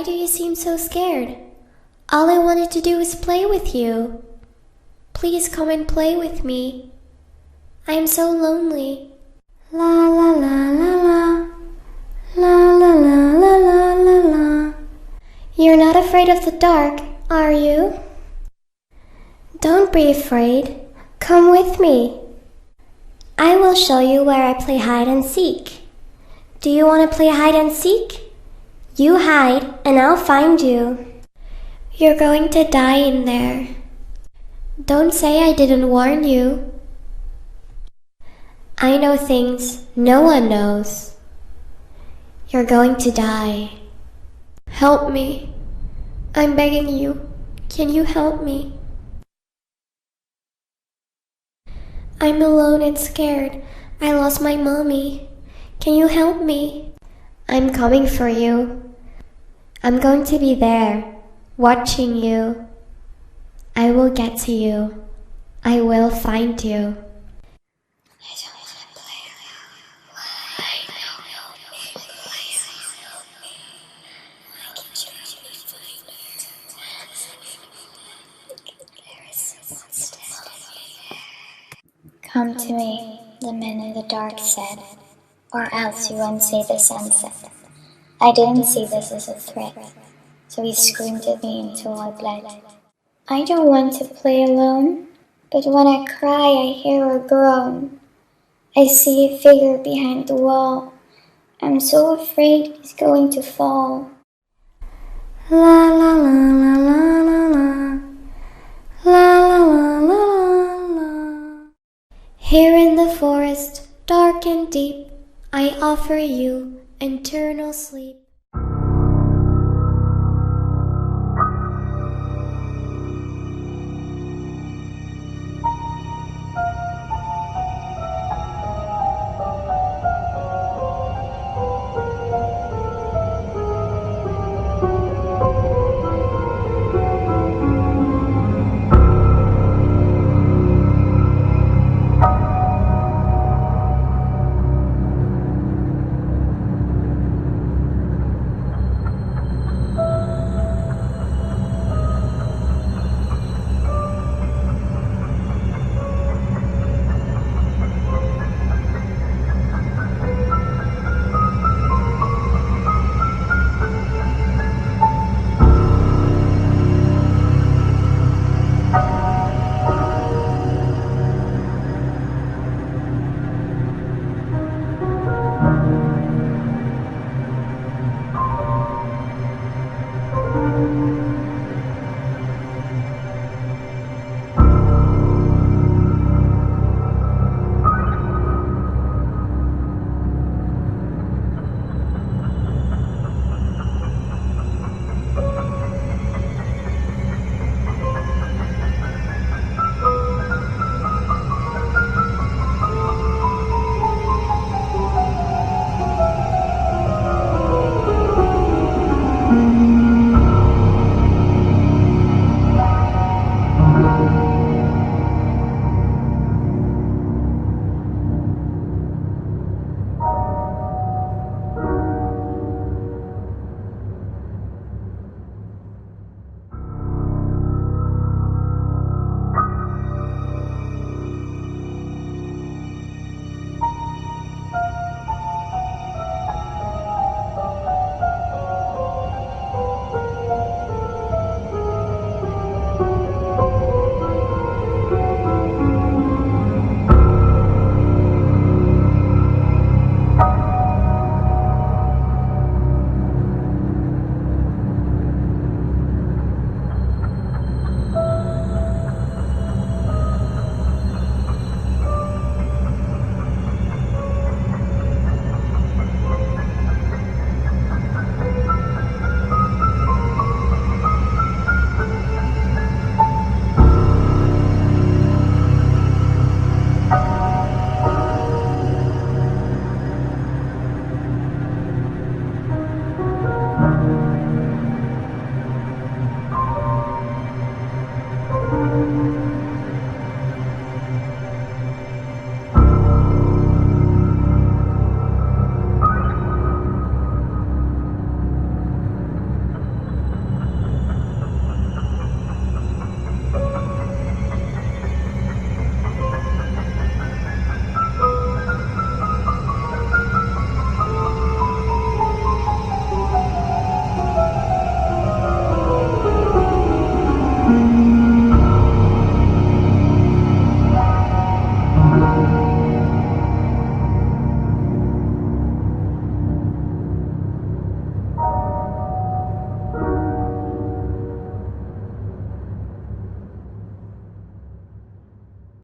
Why do you seem so scared? All I wanted to do was play with you. Please come and play with me. I am so lonely. La la la la la. La la la la la la la. You're not afraid of the dark, are you? Don't be afraid. Come with me. I will show you where I play hide and seek. Do you want to play hide and seek? You hide and I'll find you. You're going to die in there. Don't say I didn't warn you. I know things no one knows. You're going to die. Help me. I'm begging you. Can you help me? I'm alone and scared. I lost my mommy. Can you help me? I'm coming for you. I'm going to be there, watching you. I will get to you. I will find you. Come to me, the man in the dark said, or else you won't see the sunset. I didn't see this as a threat, so he screamed at me until I bled. I don't want to play alone, but when I cry I hear a groan. I see a figure behind the wall. I'm so afraid he's going to fall. La la la la la la la. La la la la la la. Here in the forest, dark and deep, I offer you eternal sleep.